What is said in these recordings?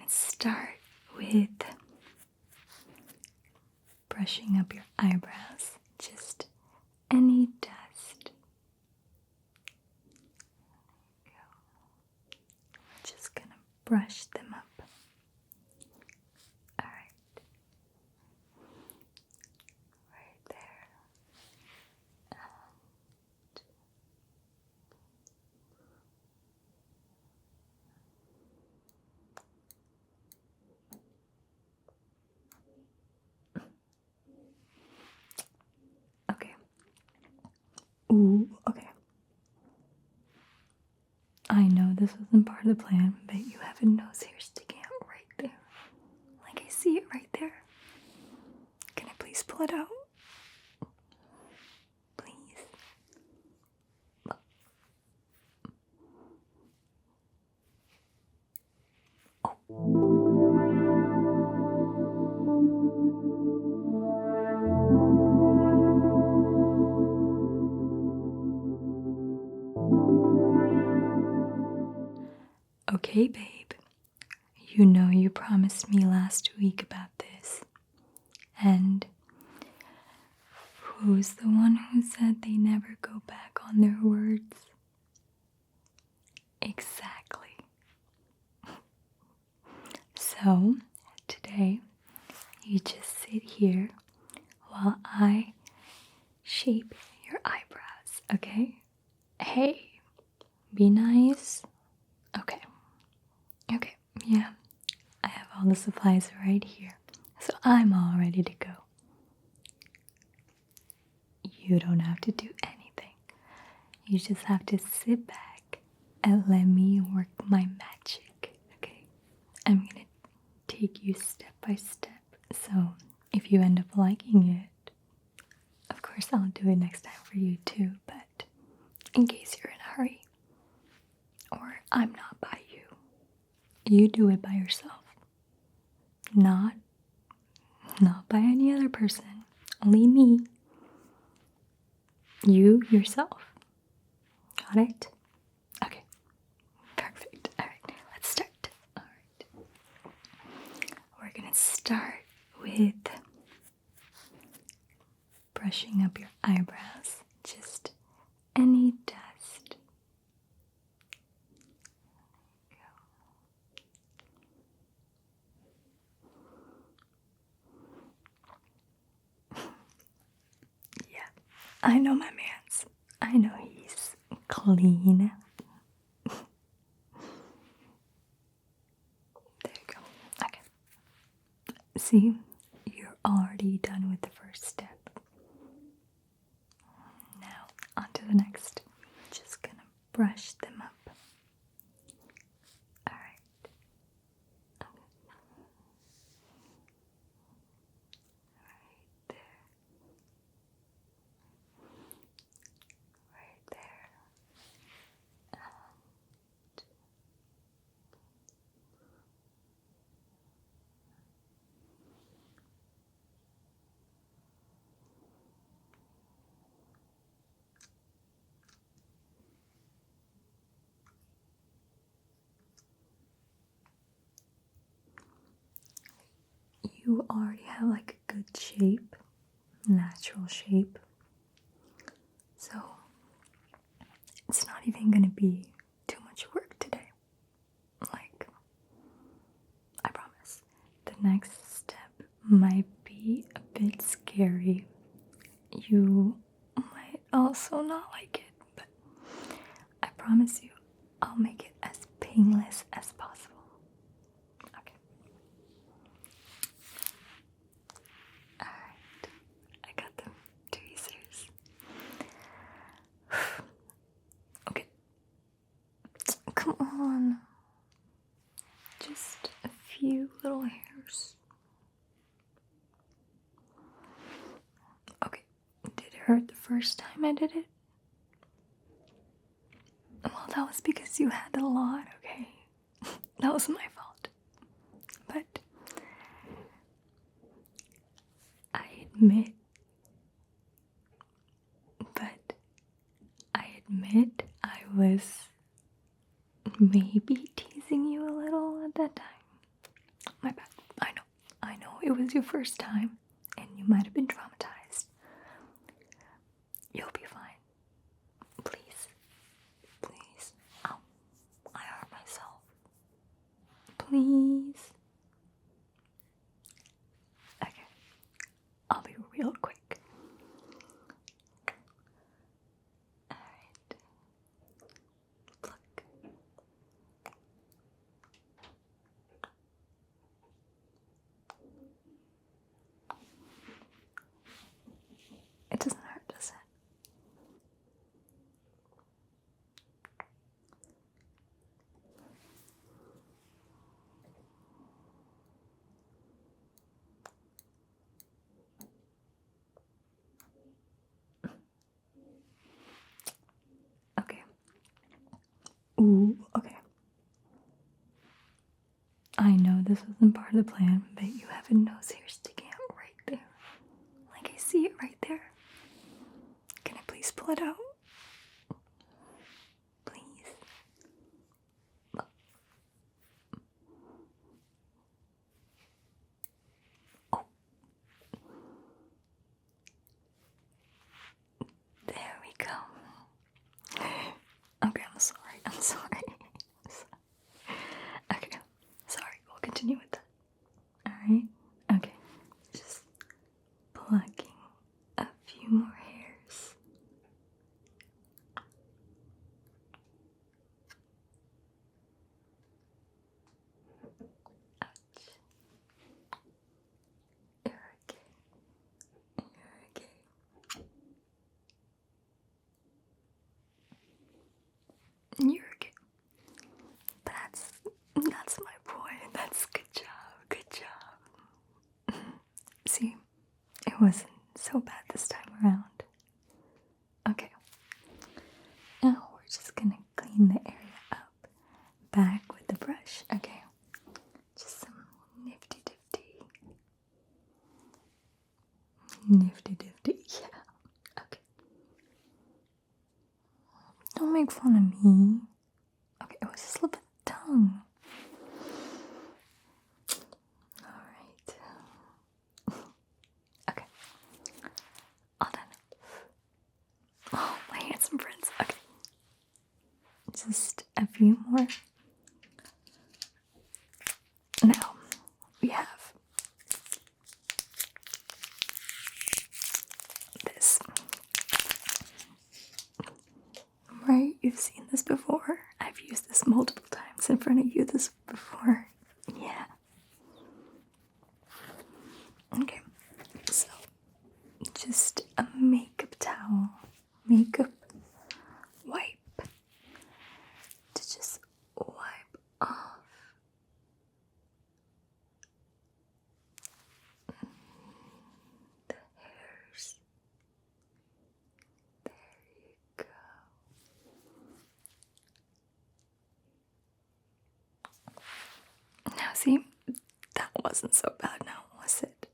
start with brushing up your eyebrows. Just any dust. We're just gonna brush them up. Alright. Right there. Okay. Ooh, okay. I know this wasn't part of the plan, but you have a nose hair sticking out right there. Like I see it right there. Can I please pull it out? Please. Okay, babe. You know you promised me last week about this. And who's the one who said they never go back on their words? Exactly. So, today, you just sit here while I shape your eyebrows, okay? Hey, be nice. Okay. Okay, yeah. I have all the supplies right here, so I'm all ready to go. You don't have to do anything. You just have to sit back and let me work my magic, okay? I'm gonna take you step by step, so if you end up liking it, of course I'll do it next time for you too, but in case you're in a hurry, or I'm not by you, you do it by yourself. Not by any other person, only me. You yourself. Got it? Okay. Perfect. Alright, let's start. Alright. We're gonna start with brushing up your eyebrows. Just any dust. Yeah, I know my man's. I know he's clean. There you go. Okay. See, you're already done with the first step. Now, on to the next. Just gonna brush them up. Alright. Right there. Right there. You already have like a good shape, natural shape. So it's not even gonna be too much work today. Like, I promise. The next step might be a bit scary. You might also not like it, but I promise you, I'll make it as painless as possible. Okay. Alright. I got the tweezers. Okay. Come on. Just a few little hairs. Okay. Did it hurt the first time I did it? Well, that was because you had a lot, okay? That was my fault. But I admit I was maybe teasing you a little at that time. my bad. I know it was your first time and you might have been traumatized. You'll be fine. Please. Please. Ow. I hurt myself. Please. Okay. I'll be real quick. Alright. Pluck. It doesn't hurt, does it? Okay. Ooh, okay. I know this wasn't part of the plan, but you have a nose hair sticking out right there. Like I see it right there. Can I please pull it out? Please. Oh. There we go. Okay, I'm sorry. Okay, sorry. We'll continue with that. Alright? Okay. Just plucking a few more hairs. Ouch. You're okay. You're okay. You're okay. That's my boy. That's good job. Good job. See, it wasn't so bad this time around. Okay. Now we're just gonna clean the area up. Back with the brush. Okay. Just some nifty difty. Nifty difty. Yeah. Okay. Don't make fun of me. Okay, it was a slip of the tongue. Alright. Okay. All done. Oh, my handsome friends. Okay. Just a few more. Now, we have this. Right? You've seen this before. I've used this multiple times in front of you this before. Yeah. Okay. So, just a makeup towel. Makeup wipe. To just wipe off the hairs. There you go. Now see, that wasn't so bad now, was it?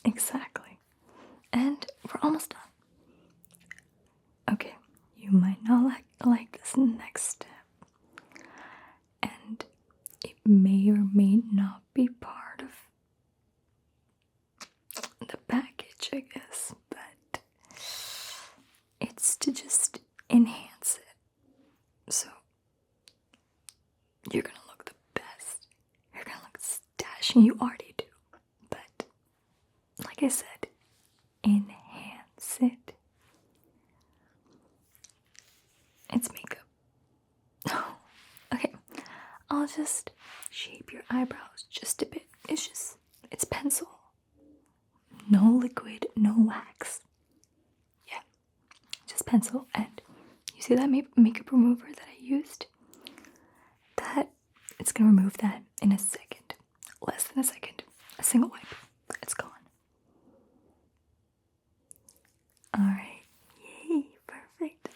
Exactly. And we're almost done. Okay, you might not like this next step. And it may or may not be part of the package, I guess, but it's to just enhance it. So you're gonna look the best. You're gonna look dashing. You already do. But like I said, enhance it. It's makeup. Oh, okay. I'll just shape your eyebrows just a bit. It's pencil. No liquid, no wax. Yeah, just pencil. And you see that makeup remover that I used? It's gonna remove that in a second. Less than a second. A single wipe. It's gone. Alright. Yay, perfect.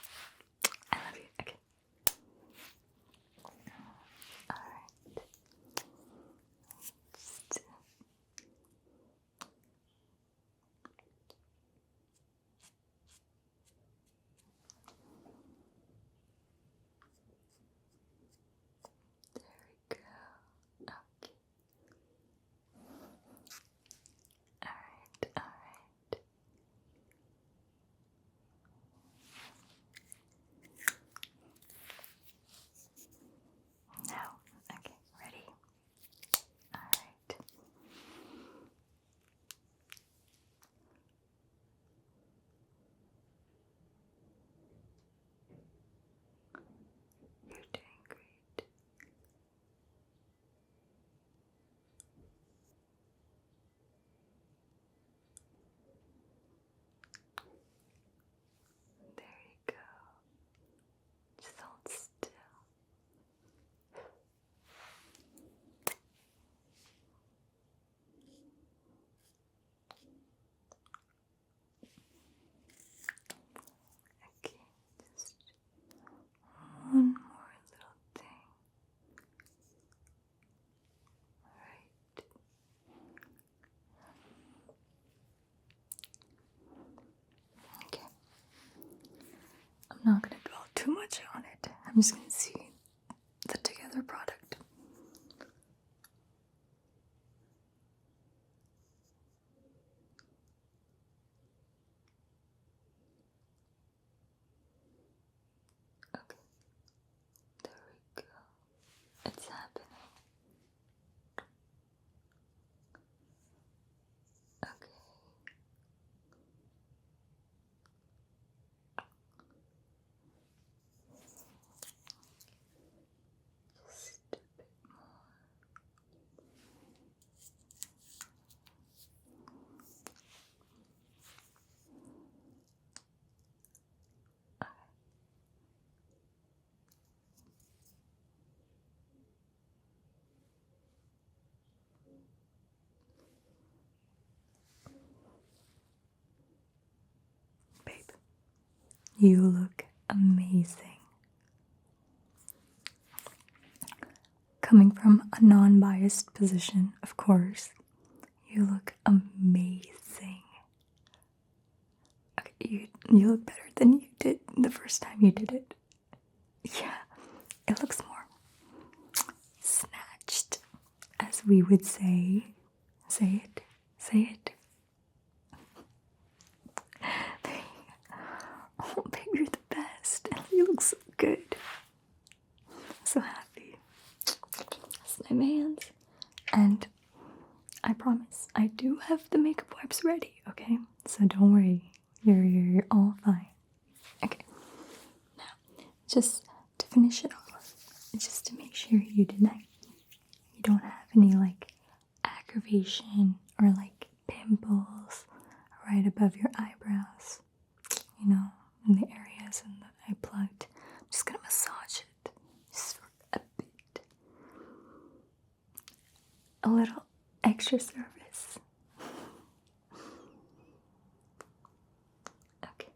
I love you. Okay. Alright. Just there we go. Okay. I'm just gonna see the together product. Okay, there we go. It's happening. Okay. Just a bit more. Babe, you look amazing. Coming from a non-biased position, of course, you look amazing. Okay, you look better than you did the first time you did it. Yeah, it looks more snatched, as we would say. Say it. Say it. Oh, babe, you're the best. And you look so good. I'm so happy. That's my man's. And I promise, I do have the makeup wipes ready, okay? So don't worry. You're all fine. Okay. Now, just to finish it off, just to make sure you don't have any like aggravation or like pimples right above your eyebrows, you know, in the areas that I plugged. I'm just gonna massage it just for a bit. A little extra service. Okay.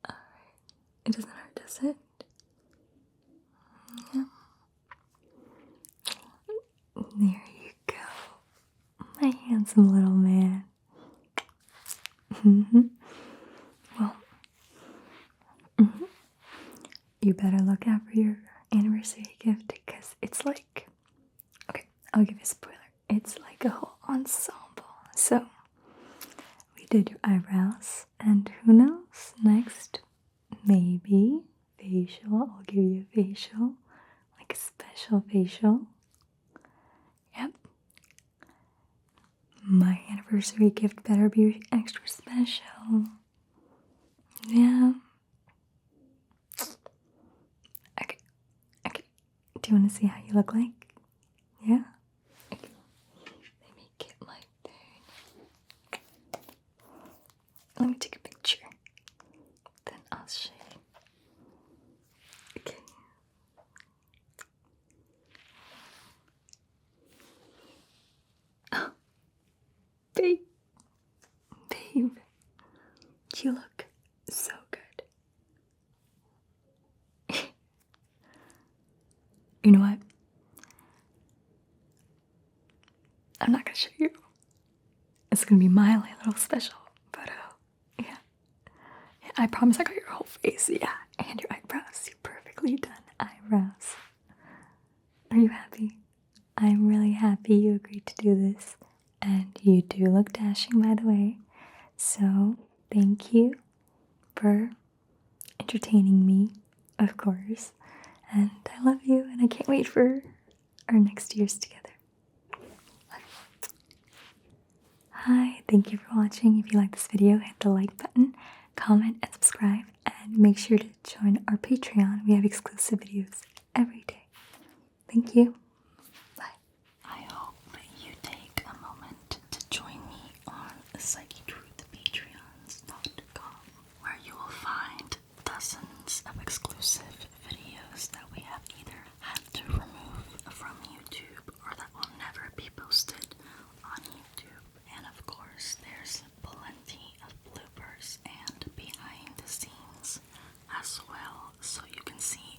Alright. It doesn't hurt, does it? Yeah. There you go. My handsome little man. Well, you better look out for your anniversary gift because it's like, okay, I'll give you a spoiler. It's like a whole ensemble. So, we did your eyebrows, and who knows, next, maybe facial. I'll give you a facial, like a special facial. Yep. My anniversary gift better be extra special. Yeah. Okay. Okay. Do you want to see how you look like? Yeah? Okay. Let me get my phone. Let me take a picture. Then I'll show you. Okay. Oh. Babe. Babe. You look so good. You know what? I'm not gonna show you. It's gonna be my little special photo. Yeah. I promise I got your whole face. Yeah. And your eyebrows. You're perfectly done eyebrows. Are you happy? I'm really happy you agreed to do this. And you do look dashing, by the way. So, thank you for entertaining me, of course. And I love you, and I can't wait for our next years together. Hi, thank you for watching. If you like this video, hit the like button, comment, and subscribe. And make sure to join our Patreon. We have exclusive videos every day. Thank you. Bye. I hope you take a moment to join me on Psychetruthpatreons.com, where you will find dozens of exclusive videos that we have either had to remove from YouTube or that will never be posted on YouTube. And of course, there's plenty of bloopers and behind the scenes as well, so you can see